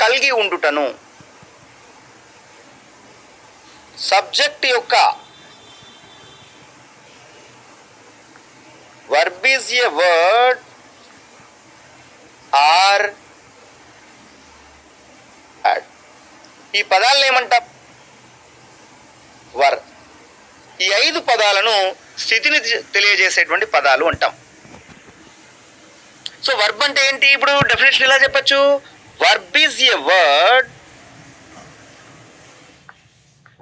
కలిగి ఉండుటను. సబ్జెక్ట్ యొక్క verb is a word or add. ఈ పదాలను ఏమంటాం? వర్. ఈ 5 పదాలను స్థితిని తెలియజేసేటువంటి పదాలు అంటాం. సో వర్బ్ అంటే ఏంటి? ఇప్పుడు డెఫినేషన్ ఎలా చెప్పచ్చు? Verb is a word,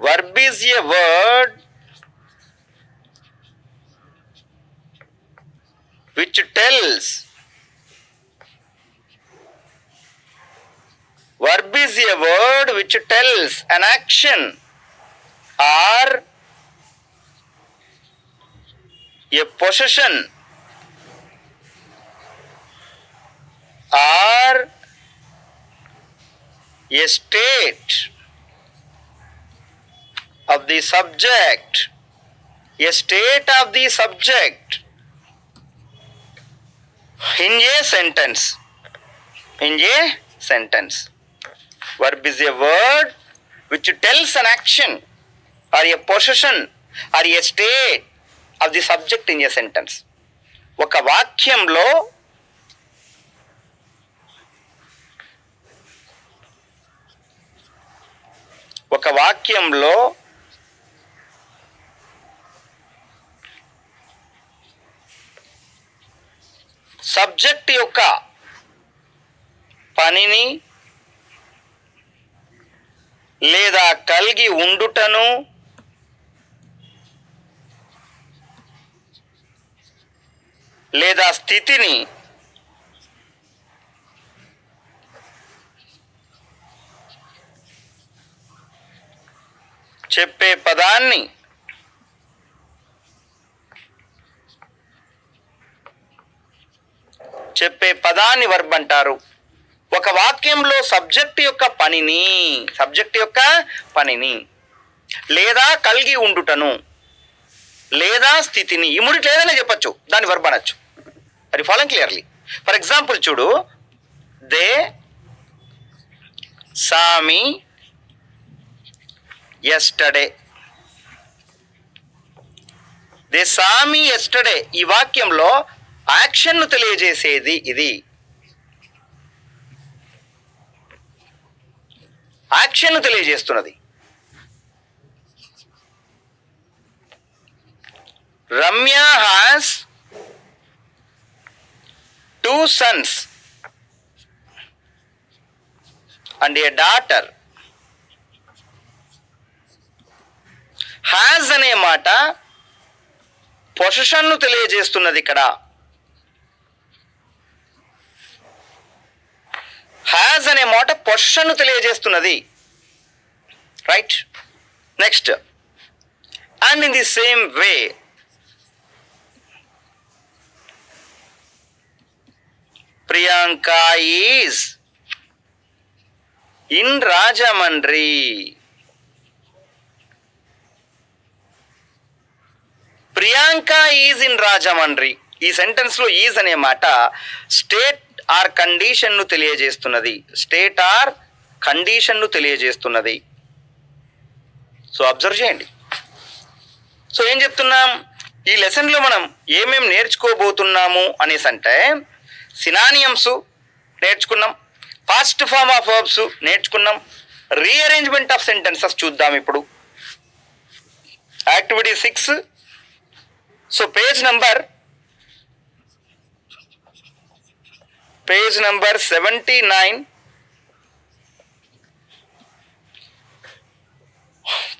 verb is a word which tells, verb is a word which tells an action or a possession or a state of the subject, a state of the subject in a sentence, in a sentence. Verb is a word which tells an action or a possession or a state of the subject in a sentence. ఒక వాక్యంలో subject యొక్క పనిని లేదా కలిగి ఉండుటను లేదా స్థితిని చెప్పే పదాన్ని వర్బ్ అంటారు. ఒక వాక్యంలో సబ్జెక్ట్ యొక్క పనిని లేదా కలిగి ఉండుటను లేదా స్థితిని ఈ మూడిట్లో ఏదైనా చెప్పచ్చు, దాన్ని వర్బ్ అనొచ్చు. అది ఫాలోయింగ్ క్లియర్లీ. ఫర్ ఎగ్జాంపుల్ చూడు, they saw me yesterday. They saw me yesterday ఈ వాక్యంలో యాక్షన్ను తెలియజేసేది ఇది. యాక్షన్ను తెలియజేస్తున్నది. Ramya has 2 sons and a daughter. Has అనే మాట పొసెషన్ను తెలియజేస్తున్నది. ఇక్కడ హ్యాజ్ అనే మాట పొసెషన్ను తెలియజేస్తున్నది. Right. Next, and in the same way Priyanka is in Rajahmundry. Priyanka is in Rajahmundry. ఈ సెంటెన్స్లో ఈజ్ అనే మాట స్టేట్ ఆర్ కండిషన్ను తెలియజేస్తున్నది. సో అబ్జర్వ్ చేయండి. సో ఏం చెప్తున్నాం? ఈ లెసన్లో మనం ఏమేమి నేర్చుకోబోతున్నాము అనేసి అంటే, సినానియమ్స్ నేర్చుకున్నాం, పాస్ట్ ఫార్మ్ ఆఫ్ వర్బ్స్ నేర్చుకున్నాం, రీఅరేంజ్మెంట్ ఆఫ్ సెంటెన్సెస్ చూద్దాం ఇప్పుడు. Activity 6. So page number 79.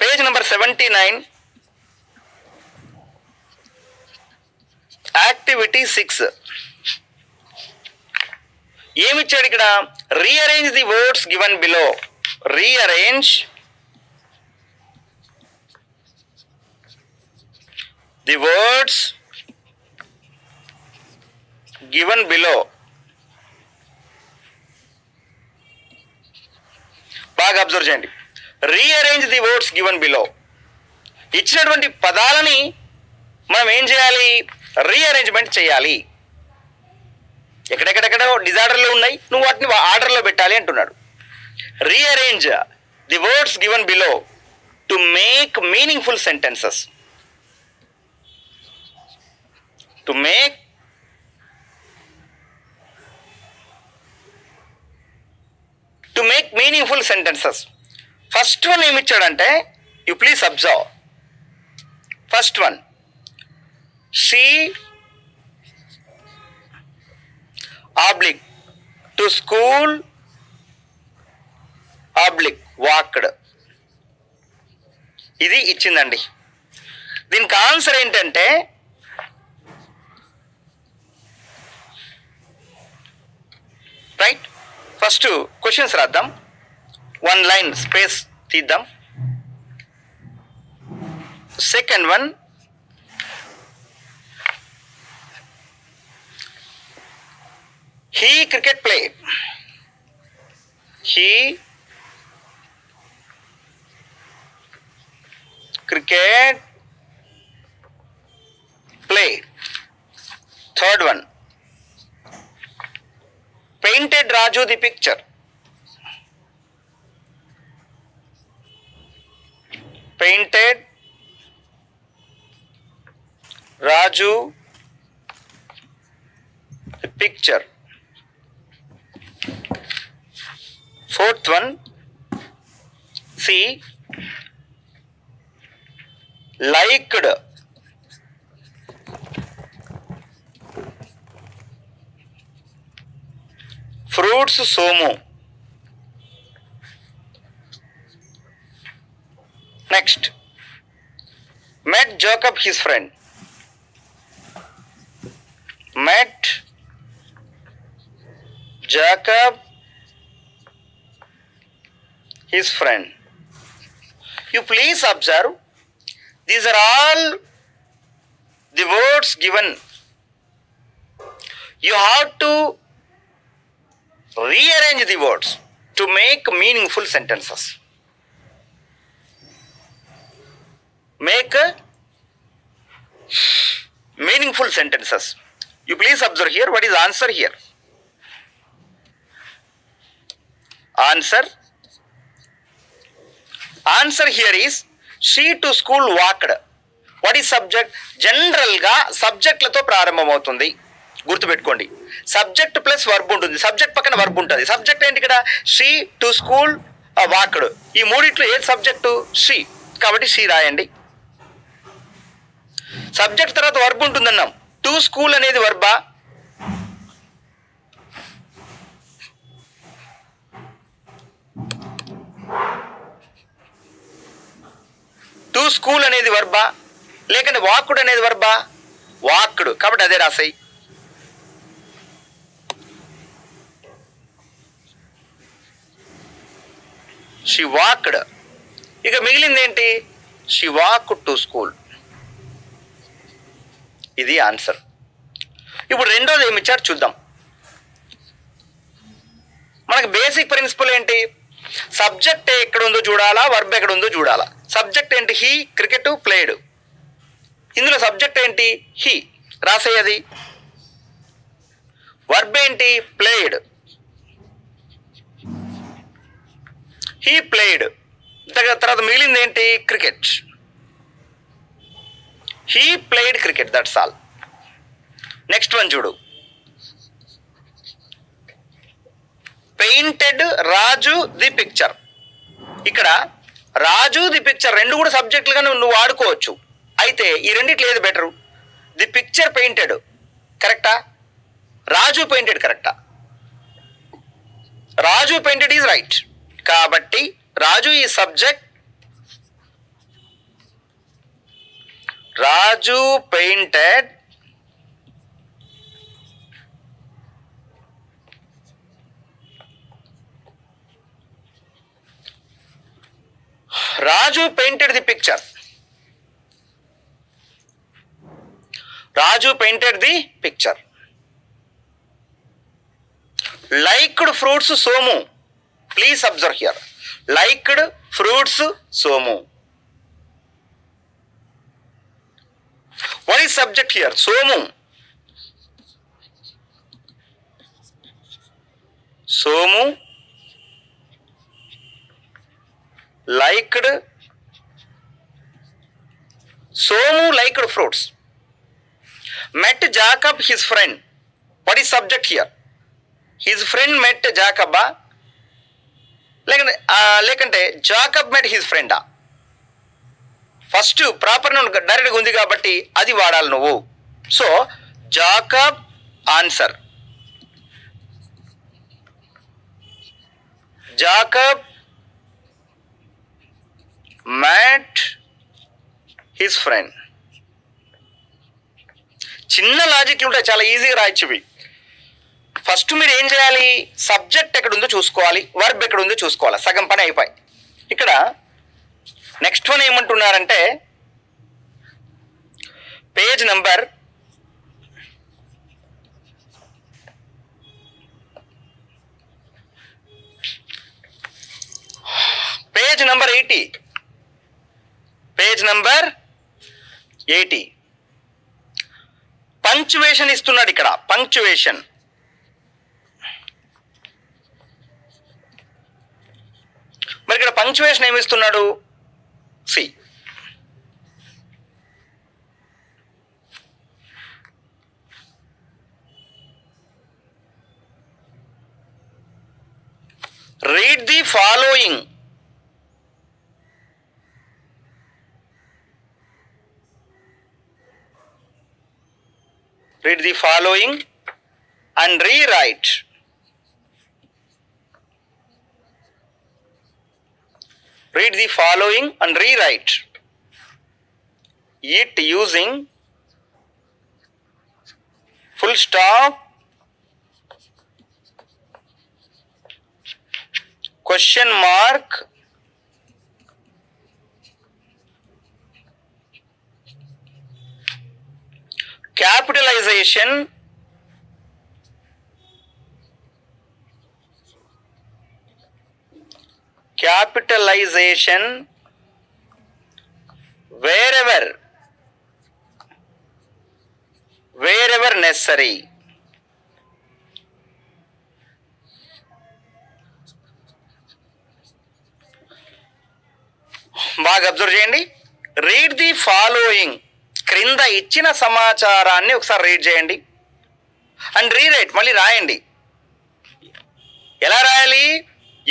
Page number 79, activity 6. ఏమిచ్చాడు ఇక్కడ? Rearrange the words given below. Rearrange the words given below. బాగా అబ్జర్వ్ చేయండి. Rearrange the words given below. ఇచ్చినటువంటి పదాలని మనం ఏం చేయాలి? రీఅరేంజ్మెంట్ చేయాలి. ఎక్కడెక్కడెక్కడో డిజార్డర్లో ఉన్నాయి, నువ్వు వాటిని ఆర్డర్లో పెట్టాలి అంటున్నాడు. Rearrange the words given below to make meaningful sentences. To make meaningful sentences. First one ఏమి ఇచ్చాడంటే, you please observe. First one, she oblique to school oblique walked. ఇది ఇచ్చిందండి. దీనికి ఆన్సర్ ఏంటంటే, రైట్, ఫస్ట్ క్వశ్చన్స్ రాద్దాం. 1 లైన్ స్పేస్ తీద్దాం. Second one, he cricket played. He cricket played. Third one, painted Raju the picture. Painted Raju the picture. Fourth one, see, liked fruits Somu. Next, met Jacob his friend. Met Jacob his friend. You please observe, these are all the words given. You have to rearrange the words to make meaningful sentences. Make meaningful sentences. You please observe here, what is answer here? Answer here is, she to school walked. What is subject? జనరల్గా సబ్జెక్ట్లతో ప్రారంభమవుతుంది, గుర్తుపెట్టుకోండి. Subject plus verb ఉంటుంది, subject పక్కన verb ఉంటుంది. Subject ఏంటి ఇక్కడ? She to school walked. ఈ మూడిట్లో ఏది సబ్జెక్టు? షీ, కాబట్టి షీ రాయండి. సబ్జెక్ట్ తర్వాత వర్బ్ ఉంటుందన్నాం. టు స్కూల్ అనేది వర్బా? టు స్కూల్ అనేది వర్బా, లేకుంటే వాక్డ్ అనేది వర్బా? వాక్డ్, కాబట్టి అదే రాసాయి. She walked. ఇక మిగిలింది ఏంటి? She walked to school. ఇది ఆన్సర్. ఇప్పుడు రెండోది ఏమి ఇచ్చారు చూద్దాం. మనకు బేసిక్ ప్రిన్సిపల్ ఏంటి? సబ్జెక్ట్ ఎక్కడ ఉందో చూడాలా, వర్బ్ ఎక్కడ ఉందో చూడాలా. సబ్జెక్ట్ ఏంటి? He cricket played. ఇందులో సబ్జెక్ట్ ఏంటి? హీ, రాసేయది. వర్బ్ ఏంటి? ప్లేడ్. He played. తర్వాత మిగిలింది ఏంటి? Cricket. He played cricket, that's all. Next one చూడు, పెయింటెడ్ రాజు ది పిక్చర్. ఇక్కడ రాజు ది పిక్చర్ రెండు కూడా సబ్జెక్టులుగా నువ్వు వాడుకోవచ్చు. అయితే ఈ రెండిట్లో ఏది బెటరు? ది పిక్చర్ పెయింటెడ్ కరెక్టా, రాజు పెయింటెడ్ కరెక్టా? రాజు పెయింటెడ్ ఈజ్ రైట్. కాబట్టి రాజు ఈ subject, Raju painted the picture. Raju painted the picture. Liked fruits Somu. Please observe here, liked fruits Somu. What is subject here? Somu. Somu liked, Somu liked fruits. Met Jacob his friend. What is subject here? His friend met Jacob. లేకంటే Jacob మెట్ his ఫ్రెండా? First proper noun డైరెక్ట్గా ఉంది కాబట్టి అది వాడాలి నువ్వు. So Jacob answer. Jacob met his friend. చిన్న లాజిక్లు ఉంటాయి, చాలా ఈజీగా రాయొచ్చు. ఫస్ట్ మీరు ఏం చేయాలి? సబ్జెక్ట్ ఎక్కడుందో చూసుకోవాలి, వర్బ్ ఎక్కడుందో చూసుకోవాలి. సగం పని అయిపోయి. ఇక్కడ నెక్స్ట్ వన్ ఏమంటున్నారంటే page number 80. Page number 80. Punctuation ఇస్తున్నాడు ఇక్కడ. పంక్చువేషన్ మరి ఇక్కడ పంక్చువేషన్ ఏమిస్తున్నాడు? C. Read the following. Read the following and rewrite. Read the following and rewrite it using full stop, question mark, capitalization, wherever necessary. బాగా observe చేయండి. Read the following, క్రింద ఇచ్చిన సమాచారాన్ని ఒకసారి రీడ్ చేయండి అండ్ రీరైట్, మళ్ళీ రాయండి. ఎలా రాయాలి?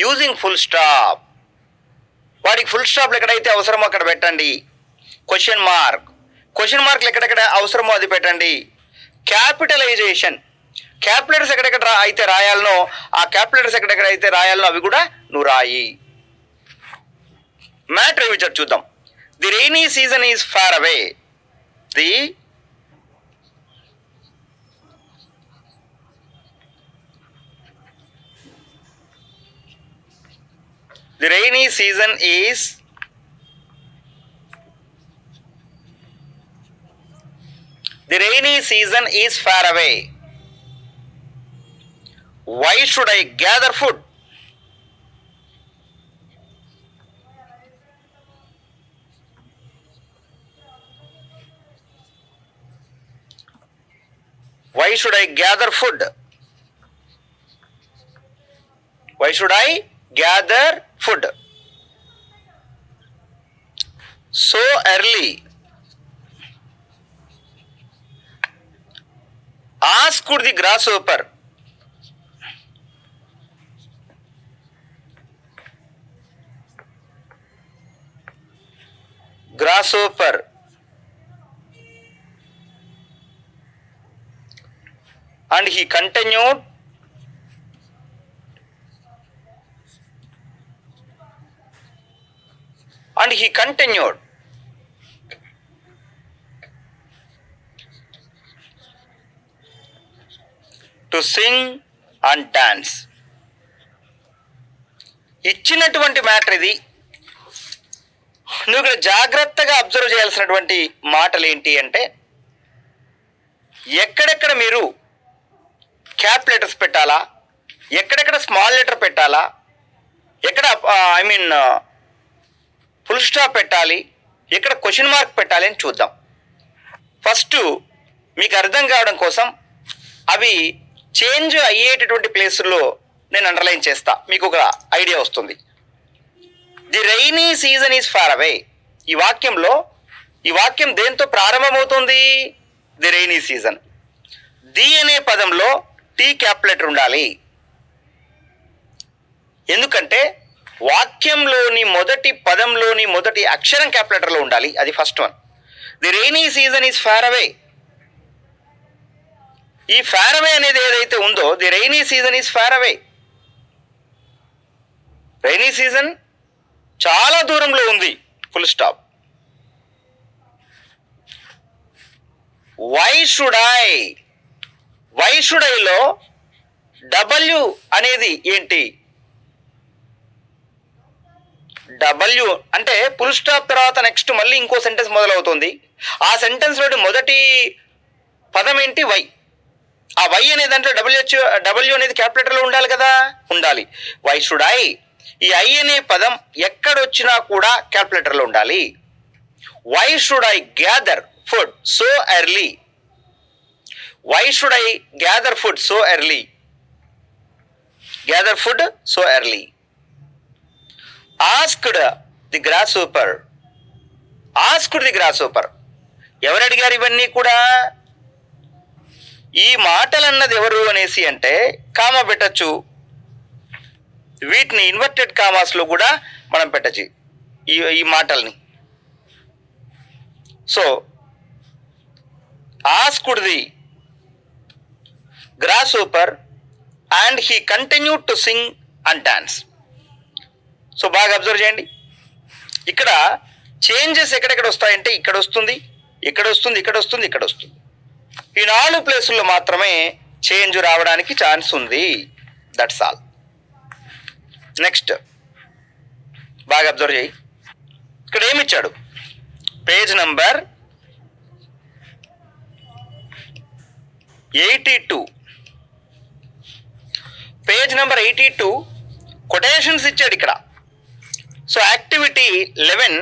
Using full stop. వాడికి ఫుల్ స్టాప్లు ఎక్కడైతే అవసరమో అక్కడ పెట్టండి. క్వశ్చన్ మార్క్లు ఎక్కడెక్కడ అవసరమో అది పెట్టండి. క్యాపిటలైజేషన్, క్యాపిటల్ లెటర్స్ ఎక్కడెక్కడ అయితే రాయాలనో ఆ క్యాపిటల్ లెటర్స్ ఎక్కడెక్కడ అయితే రాయాలనో అవి కూడా నువ్వు రాయి. మ్యాటర్ ఏమి చూద్దాం. The rainy season is far away. The rainy season is far away. Why should I gather food? Why should I gather food? Why should I gather food so early? Asked the grasshopper. Grasshopper. And he continued. To sing and dance. ఇచ్చినటువంటి matter ఇది. నువ్వు ఇక్కడ జాగ్రత్తగా observe చేయాల్సినటువంటి మాటలు ఏంటి అంటే, ఎక్కడెక్కడ మీరు క్యాప్ లెటర్స్ పెట్టాలా, ఎక్కడెక్కడ స్మాల్ లెటర్ పెట్టాలా, ఎక్కడ ఫుల్ స్టాప్ పెట్టాలి, ఎక్కడ క్వశ్చన్ మార్క్ పెట్టాలి అని చూద్దాం. ఫస్ట్ మీకు అర్థం కావడం కోసం అవి చేంజ్ అయ్యేటటువంటి ప్లేసుల్లో నేను అండర్లైన్ చేస్తా, మీకు ఒక ఐడియా వస్తుంది. The rainy season is far away. ఈ వాక్యం దేంతో ప్రారంభమవుతుంది? The rainy season. ది అనే పదంలో టీ క్యాప్ లెటర్ ఉండాలి. ఎందుకంటే వాక్యంలోని మొదటి పదంలోని మొదటి అక్షరం క్యాప్ లెటర్లో ఉండాలి. అది first one. The rainy season is far away. ఈ ఫార్ అవే అనేది ఏదైతే ఉందో, the rainy season is far away. Rainy season చాలా దూరంలో ఉంది. Full stop. వై షుడ్ ఐలో డబ్ల్యూ అనేది ఏంటి? డబ్ల్యూ అంటే ఫుల్ స్టాప్ తర్వాత నెక్స్ట్ మళ్ళీ ఇంకో సెంటెన్స్ మొదలవుతుంది. ఆ సెంటెన్స్లోని మొదటి పదం ఏంటి? వై. ఆ వై అనే దాంట్లో డబ్ల్యూ అనేది క్యాపిటల్లో ఉండాలి కదా, ఉండాలి. Why should I. ఈ ఐ అనే పదం ఎక్కడొచ్చినా కూడా క్యాపిటల్లో ఉండాలి. Why should I gather food so early. Why should I gather food so early. Gather food so early. Asked the grasshopper. Asked the grasshopper. ఎవరు అడిగారు ఇవన్నీ కూడా? ఈ మాటలు అన్నది ఎవరు అనేసి అంటే కామా పెట్టచ్చు. వీటిని ఇన్వర్టెడ్ కామాస్లో కూడా మనం పెట్టచ్చు ఈ మాటల్ని. So asked the grasshopper and he continued to sing and dance. So బాగా అబ్జర్వ్ చేయండి. ఇక్కడ చేంజెస్ ఎక్కడెక్కడ వస్తాయంటే ఇక్కడ వస్తుంది, ఇక్కడ వస్తుంది, ఇక్కడ వస్తుంది, ఇక్కడ వస్తుంది. ఈ 4 ప్లేసుల్లో మాత్రమే చేంజ్ రావడానికి ఛాన్స్ ఉంది. That's all. నెక్స్ట్ బాగా అబ్జర్వ్ చేయి. ఇక్కడ ఏమిచ్చాడు? Page number 82. Page number 82 quotations ఇచ్చాడు ఇక్కడ. So activity 11.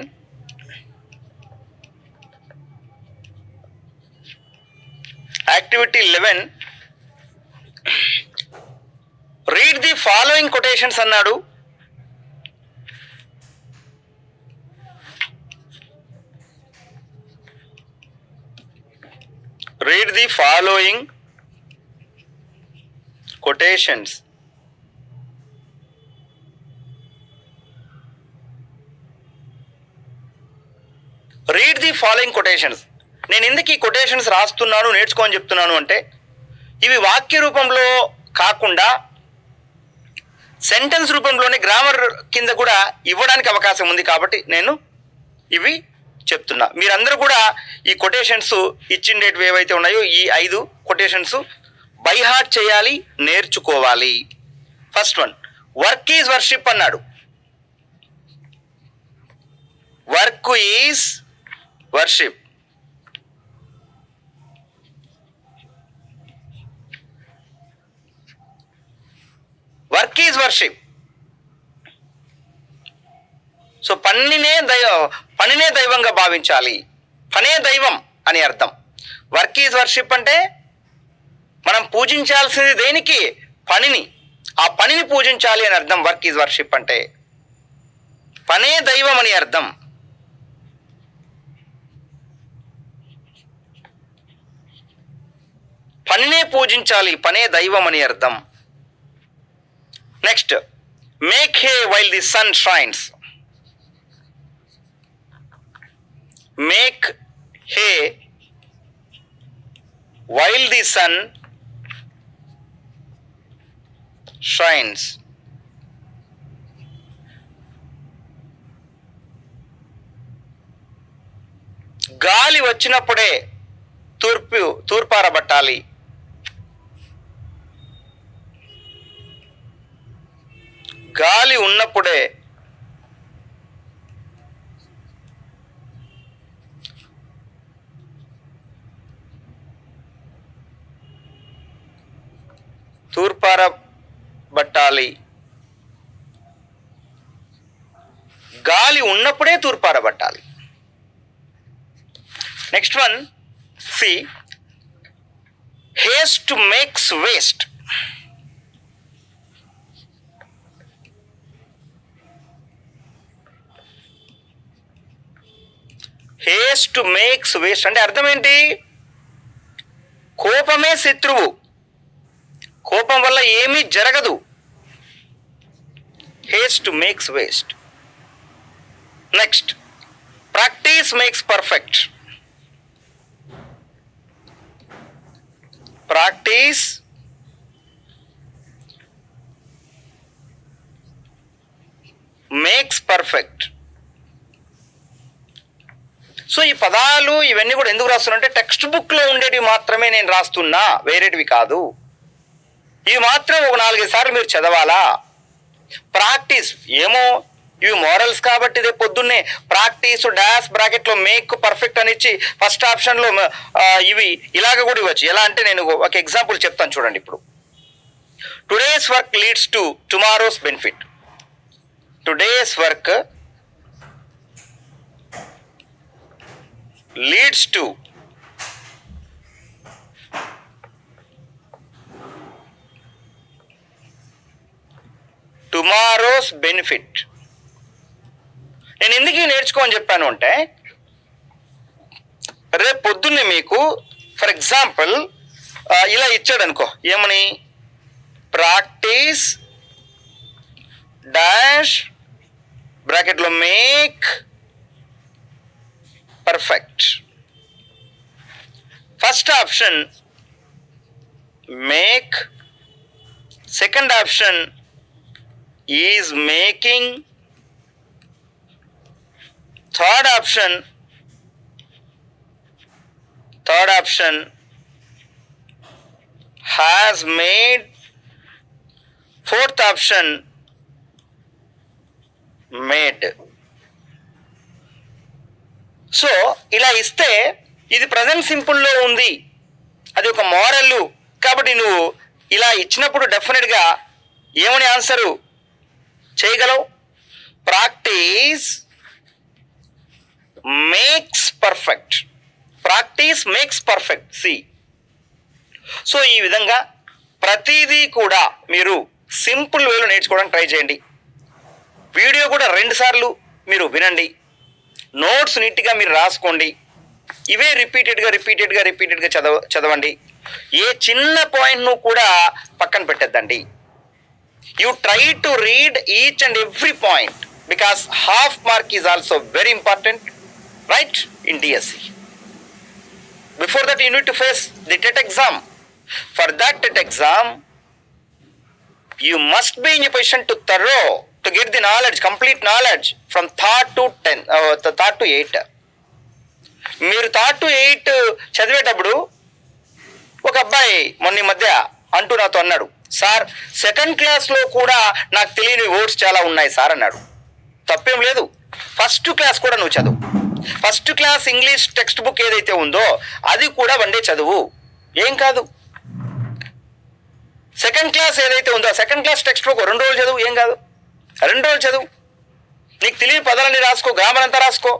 Read the following quotations అన్నాడు. Read the following quotations. Read the following quotations. నేను ఎందుకు ఈ కొటేషన్స్ రాస్తున్నాను, నేర్చుకోని చెప్తున్నాను అంటే, ఇవి వాక్య రూపంలో కాకుండా సెంటెన్స్ రూపంలోనే గ్రామర్ కింద కూడా ఇవ్వడానికి అవకాశం ఉంది. కాబట్టి నేను ఇవి చెప్తున్నా. మీరందరూ కూడా ఈ కొటేషన్స్ ఇచ్చిండేటివి ఏవైతే ఉన్నాయో ఈ 5 కొటేషన్స్ బై హార్ట్ చేయాలి, నేర్చుకోవాలి. First one, work is worship అన్నాడు. Work is worship. Work is worship. So పనినే దైవంగా భావించాలి. పనే దైవం అని అర్థం. వర్క్ ఈజ్ వర్షిప్ అంటే మనం పూజించాల్సింది దేనికి? పనిని. ఆ పనిని పూజించాలి అని అర్థం. వర్క్ ఈజ్ వర్షిప్ అంటే పనే దైవం అని అర్థం. పనినే పూజించాలి, పనే దైవం అని అర్థం. Next, make hay while the sun shines. Make hay while the sun shines. గాలి వచ్చినప్పుడే తూర్పారబట్టాలి. గాలి ఉన్నప్పుడే తూర్పారబట్టాలి. గాలి ఉన్నప్పుడే తూర్పారబట్టాలి. Next one, see haste makes waste. Haste makes waste అంటే అర్థం ఏంటి? కోపమే శత్రువు, కోపం వల్ల ఏమీ జరగదు. Haste makes waste. Next, practice makes perfect. Practice makes perfect. So ఈ పదాలు ఇవన్నీ కూడా ఎందుకు రాస్తున్నా అంటే టెక్స్ట్ బుక్లో ఉండేటివి మాత్రమే నేను రాస్తున్నా, వేరేటివి కాదు. ఇవి మాత్రం ఒక 4-5 సార్లు మీరు చదవాలా. ప్రాక్టీస్ ఏమో ఇవి మోరల్స్ కాబట్టి ఇదే పొద్దున్నే ప్రాక్టీస్ డాష్ బ్రాకెట్లో మేక్ పర్ఫెక్ట్ అని ఇచ్చి ఫస్ట్ ఆప్షన్లో ఇవి ఇలాగ కూడా ఇవ్వచ్చు. ఎలా అంటే నేను ఒక ఎగ్జాంపుల్ చెప్తాను చూడండి. ఇప్పుడు today's work leads to tomorrow's benefit. Today's work leads to tomorrow's benefit. నేను ఎందుకు నేర్చుకోని చెప్పాను అంటే రేపు పొద్దున్నే మీకు ఫర్ ఎగ్జాంపుల్ ఇలా ఇచ్చాడు అనుకో, ఏమని ప్రాక్టీస్ డాష్ బ్రాకెట్లో make perfect. First option make, second option is making, third option has made, fourth option made. So ఇలా ఇస్తే ఇది ప్రజెంట్ సింపుల్లో ఉంది, అది ఒక మోరల్ కాబట్టి నువ్వు ఇలా ఇచ్చినప్పుడు డెఫినెట్గా ఏమని ఆన్సరు చేయగలవు? Practice makes perfect. Practice makes perfect. సి సో ఈ విధంగా ప్రతిదీ కూడా మీరు సింపుల్ వేలో నేర్చుకోవడానికి ట్రై చేయండి. వీడియో కూడా 2 సార్లు మీరు వినండి, నోట్స్ నీట్గా మీరు రాసుకోండి. ఇవే రిపీటెడ్గా చదవండి. ఏ చిన్న పాయింట్ను కూడా పక్కన పెట్టద్దండి. You try to read each and every point because half mark is also very important, right, in DSC. Before that you need to face the TET exam. For that TET exam you must be in a position to thorough to get the knowledge, complete knowledge from third to 8. మీరు 3rd to 8 చదివేటప్పుడు ఒక అబ్బాయి మొన్న మధ్య అంటూ నాతో అన్నాడు, sir second క్లాస్లో కూడా నాకు తెలియని వర్డ్స్ చాలా ఉన్నాయి సార్ అన్నాడు. తప్పేం లేదు, ఫస్ట్ క్లాస్ కూడా నువ్వు చదువు. First class English text book ఏదైతే ఉందో అది కూడా 1 డే చదువు, ఏం కాదు. సెకండ్ క్లాస్ ఏదైతే ఉందో సెకండ్ క్లాస్ టెక్స్ట్ బుక్ 2 రోజులు చదువు, ఏం కాదు. 2 రోజులు చదువు. నీకు తెలియని పదాలన్నీ రాసుకో, గ్రామర్ అంతా రాసుకో,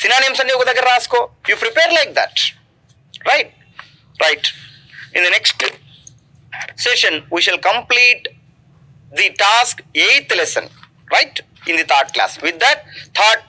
సినానిమ్స్ అన్ని ఒక దగ్గర రాసుకో. You prepare like that, right. In the next session we shall complete the task 8th lesson, right, in the 3rd class. With that 3rd class